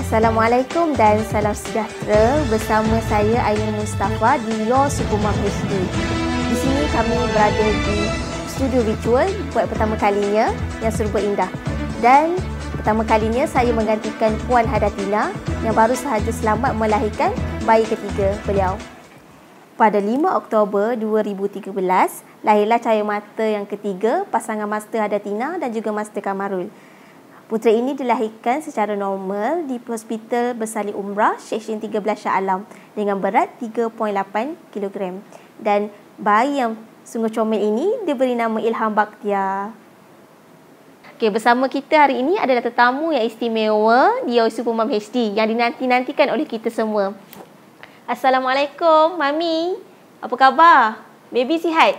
Assalamualaikum dan salam sejahtera bersama saya Ainul Mustafa di Your Supermom HD. Di sini kami berada di studio virtual buat pertama kalinya yang serba indah. Dan pertama kalinya saya menggantikan Puan Hadatina yang baru sahaja selamat melahirkan bayi ketiga beliau. Pada 5 Oktober 2013, lahirlah cahaya mata yang ketiga pasangan Master Hadatina dan juga Master Kamarul. Putera ini dilahirkan secara normal di Hospital Bersalin Umrah Seksyen 13 Shah Alam dengan berat 3.8 kg. Dan bayi yang sungguh comel ini diberi nama Ilham Bakhtiar. Okey, bersama kita hari ini adalah tetamu yang istimewa di Your Supermom HD yang dinanti-nantikan oleh kita semua. Assalamualaikum, Mami. Apa khabar? Baby sihat?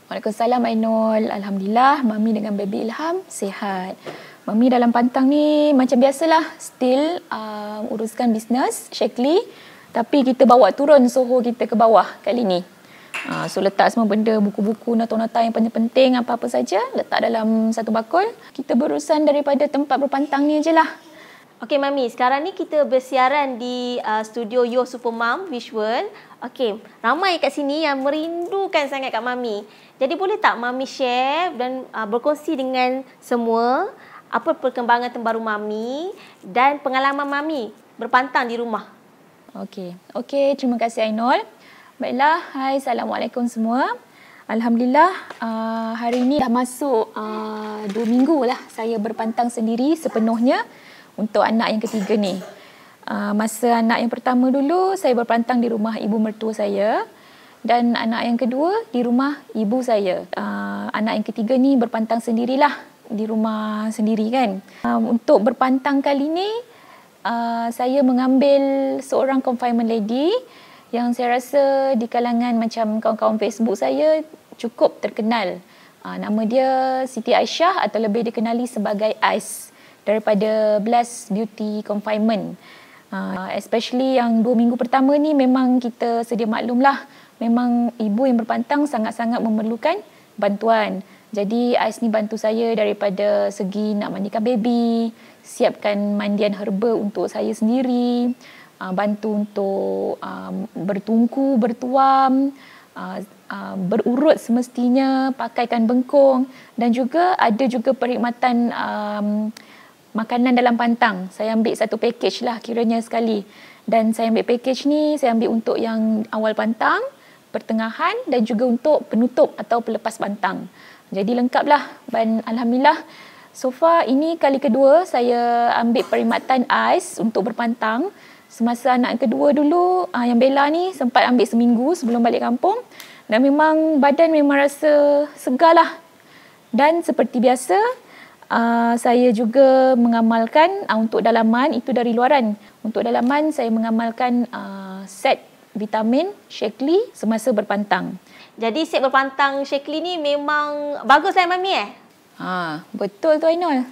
Waalaikumsalam Ainul. Alhamdulillah, Mami dengan baby Ilham sihat. Mami dalam pantang ni macam biasalah, still uruskan bisnes Shaklee, tapi kita bawa turun Soho kita ke bawah kali ni. So letak semua benda, buku-buku, nota-nota yang penting-penting, apa-apa saja letak dalam satu bakul. Kita berurusan daripada tempat berpantang ni je lah. Okey Mami, sekarang ni kita bersiaran di studio Your Supermom Visual. Okey, ramai kat sini yang merindukan sangat kat Mami. Jadi boleh tak Mami share dan berkongsi dengan semua apa perkembangan terbaru Mami dan pengalaman Mami berpantang di rumah? Okey, terima kasih Ainul. Baiklah, hai, Assalamualaikum semua. Alhamdulillah, hari ini dah masuk 2 minggu lah saya berpantang sendiri sepenuhnya untuk anak yang ketiga ni. Masa anak yang pertama dulu, saya berpantang di rumah ibu mertua saya. Dan anak yang kedua di rumah ibu saya. Anak yang ketiga ni berpantang sendirilah di rumah sendiri kan. Untuk berpantang kali ni, saya mengambil seorang confinement lady yang saya rasa di kalangan macam kawan-kawan Facebook saya cukup terkenal. Nama dia Siti Aisyah atau lebih dikenali sebagai Ais daripada Bless Beauty Confinement. Especially yang 2 minggu pertama ni memang kita sedia maklumlah, memang ibu yang berpantang sangat-sangat memerlukan bantuan. Jadi Ais ni bantu saya daripada segi nak mandikan baby, siapkan mandian herba untuk saya sendiri, bantu untuk bertungku, bertuam, berurut semestinya, pakaikan bengkung dan juga ada juga perkhidmatan makanan dalam pantang. Saya ambil satu package lah kiranya sekali. Dan saya ambil package ni, saya ambil untuk yang awal pantang, pertengahan dan juga untuk penutup atau pelepas pantang. Jadi lengkaplah dan Alhamdulillah so far ini kali kedua saya ambil perkhidmatan Ais untuk berpantang. Semasa anak kedua dulu yang Bella ni sempat ambil seminggu sebelum balik kampung dan memang badan memang rasa segar lah. Dan seperti biasa saya juga mengamalkan untuk dalaman itu dari luaran. Untuk dalaman saya mengamalkan set vitamin Shaklee semasa berpantang. Jadi set berpantang Shaklee ni memang bagus lah Mami Betul tu Ainul.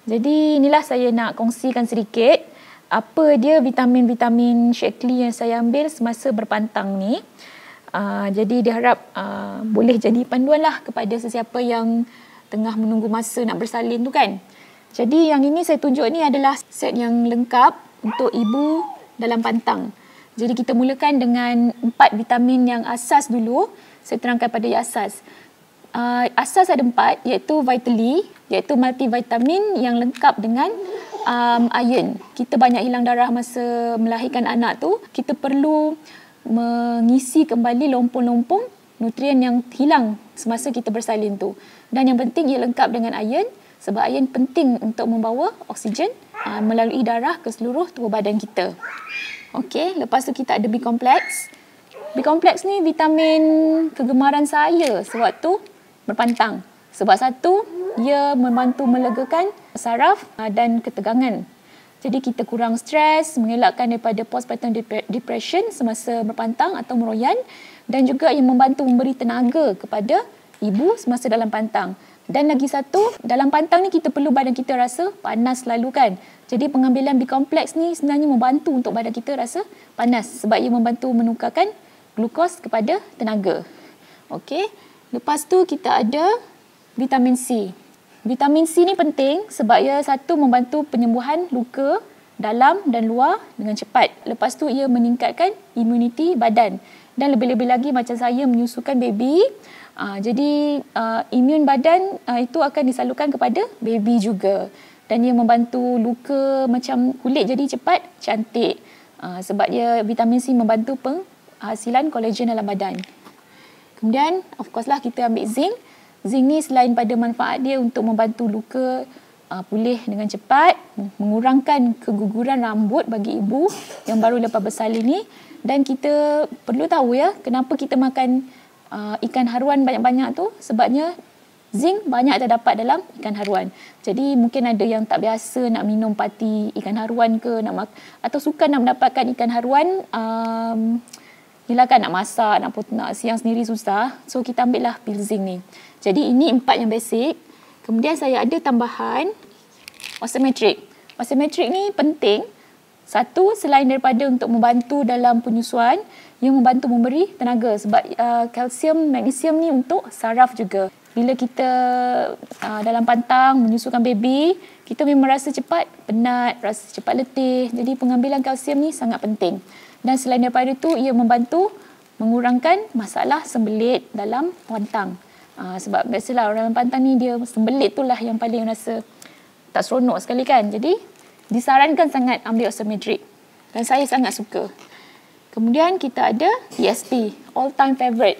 Jadi inilah saya nak kongsikan sedikit apa dia vitamin-vitamin Shaklee yang saya ambil semasa berpantang ni. Jadi diharap boleh jadi panduan lah kepada sesiapa yang tengah menunggu masa nak bersalin tu kan. Jadi yang ini saya tunjuk ni adalah set yang lengkap untuk ibu dalam pantang. Jadi kita mulakan dengan 4 vitamin yang asas dulu. Saya terangkan pada yang asas. Asas ada 4 iaitu Vitally, iaitu multivitamin yang lengkap dengan iron. Kita banyak hilang darah masa melahirkan anak tu. Kita perlu mengisi kembali lompong-lompong nutrien yang hilang semasa kita bersalin tu. Dan yang penting ia lengkap dengan iron sebab iron penting untuk membawa oksigen melalui darah ke seluruh tubuh badan kita. Okey, lepas tu kita ada B-complex. B-complex ni vitamin kegemaran saya sewaktu berpantang. Sebab satu, ia membantu melegakan saraf dan ketegangan. Jadi kita kurang stres, mengelakkan daripada postpartum depression semasa berpantang atau meroyan dan juga ia membantu memberi tenaga kepada ibu semasa dalam pantang. Dan lagi satu, dalam pantang ni kita perlu badan kita rasa panas selalu kan. Jadi pengambilan B-complex ni sebenarnya membantu untuk badan kita rasa panas sebab ia membantu menukarkan glukos kepada tenaga. Okey. Lepas tu kita ada vitamin C. Vitamin C ni penting sebab ia satu membantu penyembuhan luka dalam dan luar dengan cepat. Lepas tu ia meningkatkan imuniti badan. Dan lebih-lebih lagi macam saya menyusukan baby, jadi imun badan itu akan disalurkan kepada baby juga. Dan ia membantu luka macam kulit jadi cepat cantik. Sebab dia vitamin C membantu penghasilan kolagen dalam badan. Kemudian of course lah kita ambil zinc. Zinc ni selain pada manfaat dia untuk membantu luka pulih dengan cepat, mengurangkan keguguran rambut bagi ibu yang baru lepas bersalin ni. Dan kita perlu tahu ya, kenapa kita makan ikan haruan banyak-banyak tu, sebabnya zinc banyak terdapat dalam ikan haruan. Jadi mungkin ada yang tak biasa nak minum pati ikan haruan ke, atau suka nak mendapatkan ikan haruan, yelah kan nak masak, nak siang sendiri susah. So kita ambil lah pil zinc ni. Jadi ini 4 yang basic. Kemudian saya ada tambahan Osametrik. Osametrik ni penting. Satu, selain daripada untuk membantu dalam penyusuan, ia membantu memberi tenaga. Sebab kalsium, magnesium ni untuk saraf juga. Bila kita dalam pantang menyusukan baby, kita memang rasa cepat penat, rasa cepat letih. Jadi pengambilan kalsium ni sangat penting. Dan selain daripada itu, ia membantu mengurangkan masalah sembelit dalam pantang. Sebab biasalah orang dalam pantang ni dia sembelit tu lah yang paling rasa tak seronok sekali kan. Jadi disarankan sangat ambil Osametrik. Dan saya sangat suka. Kemudian kita ada ESP, all time favourite.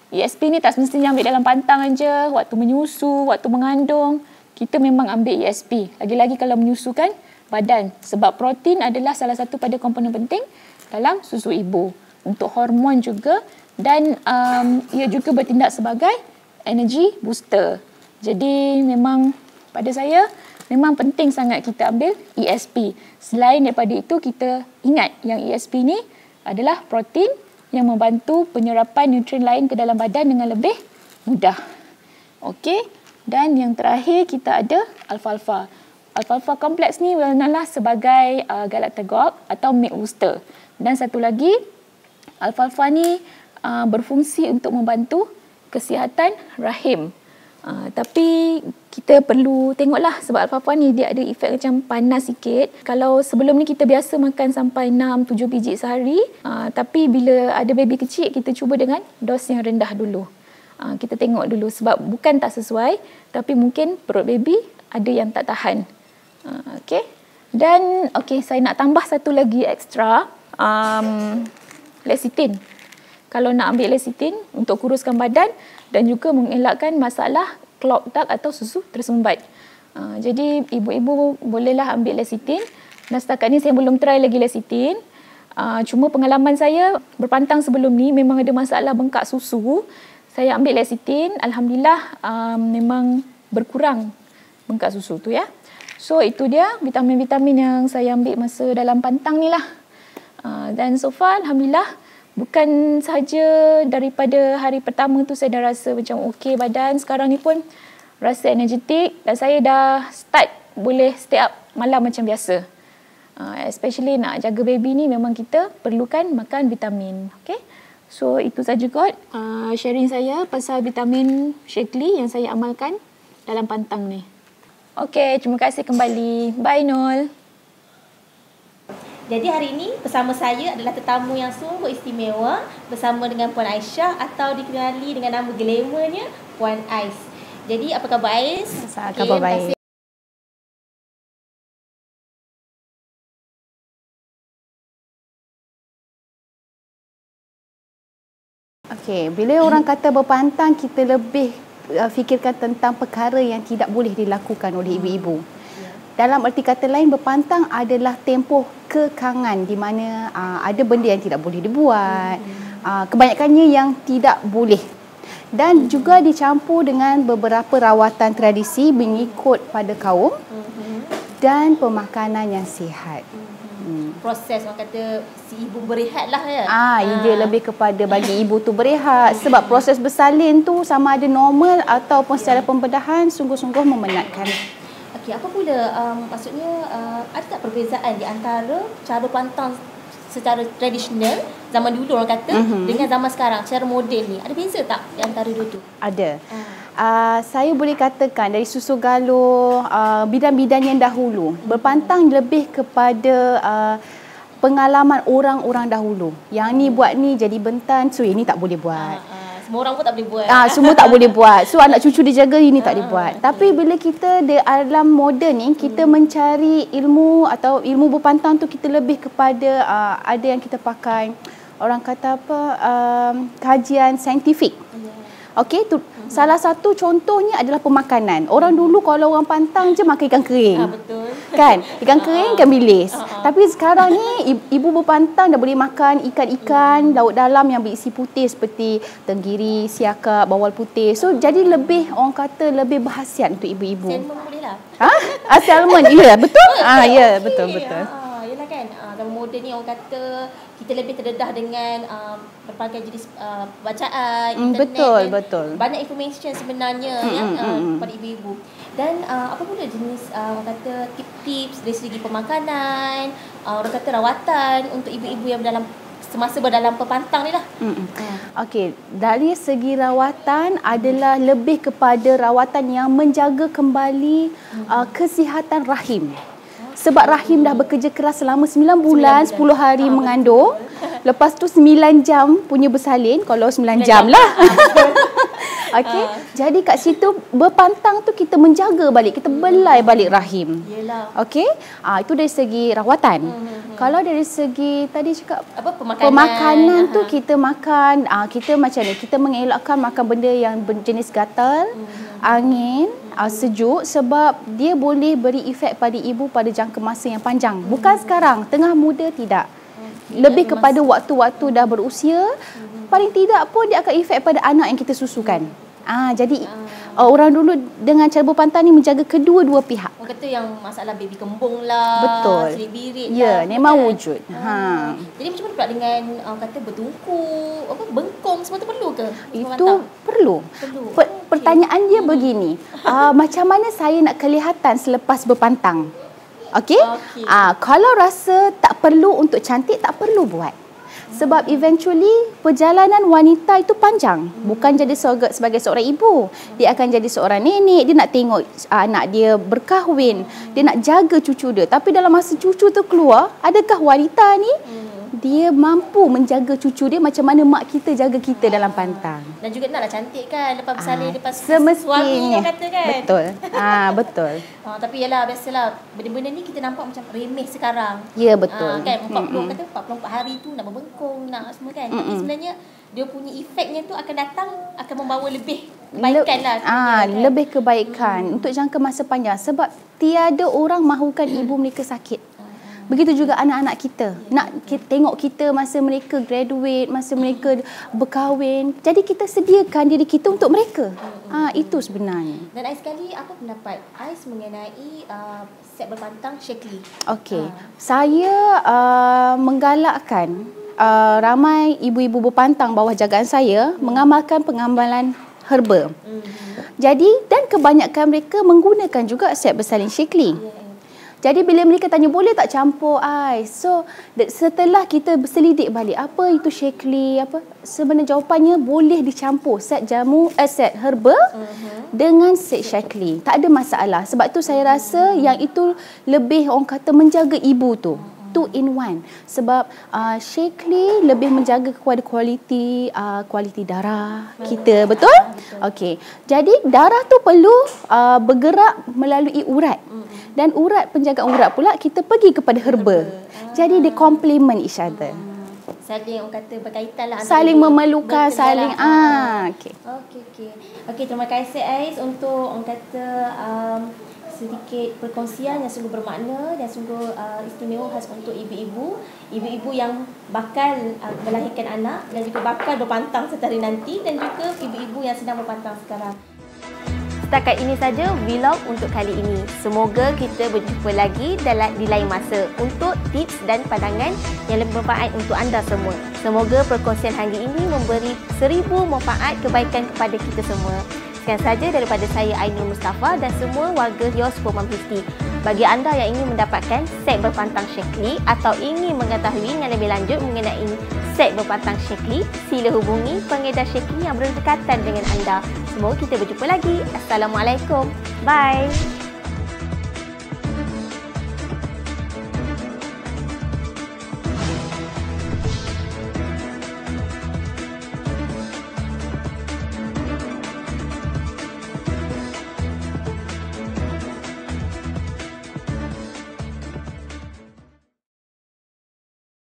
ESP ni tak semestinya ambil dalam pantang aja, waktu menyusu, waktu mengandung, kita memang ambil ESP. Lagi-lagi kalau menyusukan badan. Sebab protein adalah salah satu pada komponen penting dalam susu ibu. Untuk hormon juga, dan ia juga bertindak sebagai energy booster. Jadi memang pada saya memang penting sangat kita ambil ESP. Selain daripada itu, kita ingat yang ESP ni adalah protein yang membantu penyerapan nutrien lain ke dalam badan dengan lebih mudah. Okey. Dan yang terakhir kita ada alfalfa. Alfalfa kompleks ni adalah sebagai galactagogue atau milk booster. Dan satu lagi, alfalfa ni berfungsi untuk membantu kesihatan rahim. Tapi kita perlu tengoklah sebab alfalfa ni dia ada efek macam panas sikit. Kalau sebelum ni kita biasa makan sampai 6-7 biji sehari, tapi bila ada baby kecil kita cuba dengan dos yang rendah dulu. Kita tengok dulu sebab bukan tak sesuai, tapi mungkin perut baby ada yang tak tahan. Okey. Dan saya nak tambah satu lagi ekstra, lecithin. Kalau nak ambil lecithin untuk kuruskan badan dan juga mengelakkan masalah clogged duct atau susu tersumbat. Jadi ibu-ibu bolehlah ambil lecithin. Dan setakat ni saya belum try lagi lecithin. Cuma pengalaman saya berpantang sebelum ni memang ada masalah bengkak susu. Saya ambil lecithin, alhamdulillah memang berkurang bengkak susu tu ya. So itu dia vitamin-vitamin yang saya ambil masa dalam pantang ni lah. Dan so far alhamdulillah, bukan sahaja daripada hari pertama tu saya dah rasa macam okey badan, sekarang ni pun rasa energetik dan saya dah start boleh stay up malam macam biasa. Especially nak jaga baby ni memang kita perlukan makan vitamin. Okay? So itu saja kot sharing saya pasal vitamin Shaklee yang saya amalkan dalam pantang ni. Okay, terima kasih kembali. Bye Nol. Jadi hari ini bersama saya adalah tetamu yang sungguh istimewa bersama dengan Puan Aisyah atau dikenali dengan nama glamournya Puan Ais. Jadi apa khabar Ais? Khabar baik. Okey, bila orang kata berpantang, kita lebih fikirkan tentang perkara yang tidak boleh dilakukan oleh ibu-ibu. Dalam erti kata lain, berpantang adalah tempoh kekangan di mana ada benda yang tidak boleh dibuat, kebanyakannya yang tidak boleh. Dan juga dicampur dengan beberapa rawatan tradisi mengikut pada kaum dan pemakanan yang sihat. Proses orang kata si ibu berehat lah ya. Dia lebih kepada bagi ibu tu berehat sebab proses bersalin tu sama ada normal ataupun secara pembedahan sungguh-sungguh memenatkan. Okey, apa pula maksudnya ada tak perbezaan di antara cara pantang secara tradisional zaman dulu orang kata dengan zaman sekarang, cara model ni ada beza tak di antara dua tu? Ada. Saya boleh katakan dari susu galur, bidan-bidan yang dahulu berpantang lebih kepada pengalaman orang-orang dahulu. Yang ni buat ni jadi bentan, so ini tak boleh buat. Semua orang pun tak boleh buat. Semua tak boleh buat. So anak cucu dia jaga, ini tak boleh buat. Tapi bila kita di alam moden ni, kita mencari ilmu atau ilmu berpantang tu, kita lebih kepada ada yang kita pakai, orang kata apa, kajian saintifik. Okey, tu salah satu contohnya adalah pemakanan. Orang dulu kalau orang pantang je makan ikan kering. Betul. Kan? Ikan kering, ikan bilis. Tapi sekarang ni ibu berpantang dah boleh makan ikan-ikan laut dalam yang berisi putih seperti tenggiri, siakap, bawal putih. So jadi lebih, orang kata lebih berkhasiat untuk ibu-ibu. Salmon boleh lah. Salmon. Ya, betul? Ya, betul. Yelah kan. Dalam moden ni orang kata kita lebih terdedah dengan berbagai jenis bacaan, internet. Betul. Banyak information sebenarnya kepada ibu-ibu. Dan apa pula jenis orang kata tips-tips dari segi pemakanan, orang kata rawatan untuk ibu-ibu yang semasa berdalam pepantang ni lah. Okey, dari segi rawatan adalah lebih kepada rawatan yang menjaga kembali kesihatan rahim. Sebab rahim dah bekerja keras selama 9 bulan, 10 hari mengandung. Lepas tu 9 jam punya bersalin, kalau 9 jam lah. Okey, jadi kat situ berpantang tu kita menjaga balik, kita belai balik rahim. Okey, itu dari segi rawatan. Kalau dari segi tadi cakap apa, pemakanan tu kita makan, kita macam ni, kita mengelakkan makan benda yang berjenis gatal, angin, sejuk, sebab dia boleh beri efek pada ibu pada jangka masa yang panjang. Bukan sekarang, tengah muda tidak. Lebih kepada waktu-waktu dah berusia, paling tidak pun dia akan efek pada anak yang kita susukan. Jadi orang dulu dengan cara berpantang ni menjaga kedua-dua pihak. Orang kata yang masalah baby kembung lah, betul, selit birit lah. Ya, memang kan? wujud. Jadi macam mana pula dengan orang kata bertungku, bengkong, semua tu perlu ke? Itu perlu. Pertanyaan dia begini, macam mana saya nak kelihatan selepas berpantang? Okey? Kalau rasa tak perlu untuk cantik, tak perlu buat. Sebab eventually perjalanan wanita itu panjang. Bukan jadi sebagai seorang ibu. Dia akan jadi seorang nenek. Dia nak tengok anak dia berkahwin. Dia nak jaga cucu dia. Tapi dalam masa cucu tu keluar, adakah wanita ni dia mampu menjaga cucu dia macam mana mak kita jaga kita dalam pantang? Dan juga naklah cantik kan lepas bersalin, lepas suami, orang kata kan. Betul. Betul. Tapi yalah, biasalah benda-benda ni kita nampak macam remeh sekarang. Ya, betul. Kan 44 hari tu nak berbengkong, nak semua kan. Tapi sebenarnya dia punya efeknya tu akan datang, akan membawa lebih kebaikan lah. Lebih kebaikan untuk jangka masa panjang. Sebab tiada orang mahukan ibu mereka sakit. Begitu juga anak-anak kita. Nak tengok kita masa mereka graduate, masa mereka berkahwin. Jadi kita sediakan diri kita untuk mereka. Itu sebenarnya. Dan Ais sekali, apa pendapat Ais mengenai set berpantang Shaklee? Okey. Saya menggalakkan ramai ibu-ibu berpantang bawah jagaan saya mengamalkan pengamalan herba. Jadi, dan kebanyakan mereka menggunakan juga set bersalin Shaklee. Jadi bila mereka tanya boleh tak campur ais? So setelah kita berselidik balik apa itu Shaklee, sebenarnya jawapannya boleh dicampur set set herba dengan set Shaklee. Tak ada masalah. Sebab tu saya rasa yang itu lebih orang kata menjaga ibu tu. 2 in 1. Sebab Shaklee lebih menjaga kepada kualiti darah kita, betul? Okey. Jadi darah tu perlu bergerak melalui urat. Dan penjagaan urat pula kita pergi kepada herba. Jadi dia complement each other. Saling orang kata berkaitan lah. Saling memerlukan, saling Okey, terima kasih Ais untuk orang kata sedikit perkongsian yang sungguh bermakna dan sungguh istimewa khas untuk ibu-ibu yang bakal melahirkan anak dan juga bakal berpantang satu hari nanti, dan juga ibu-ibu yang sedang berpantang sekarang. Setakat ini saja vlog untuk kali ini. Semoga kita berjumpa lagi di lain masa untuk tips dan pandangan yang lebih bermanfaat untuk anda semua. Semoga perkongsian hari ini memberi 1000 manfaat kebaikan kepada kita semua. Sekian saja daripada saya Ainul Mustafa dan semua warga Your Super Mom HD. Bagi anda yang ingin mendapatkan set berpantang Shaklee atau ingin mengetahui yang lebih lanjut mengenai set berpantang Shakely, sila hubungi pengedar Shakely yang berdekatan dengan anda. Semoga kita berjumpa lagi. Assalamualaikum. Bye.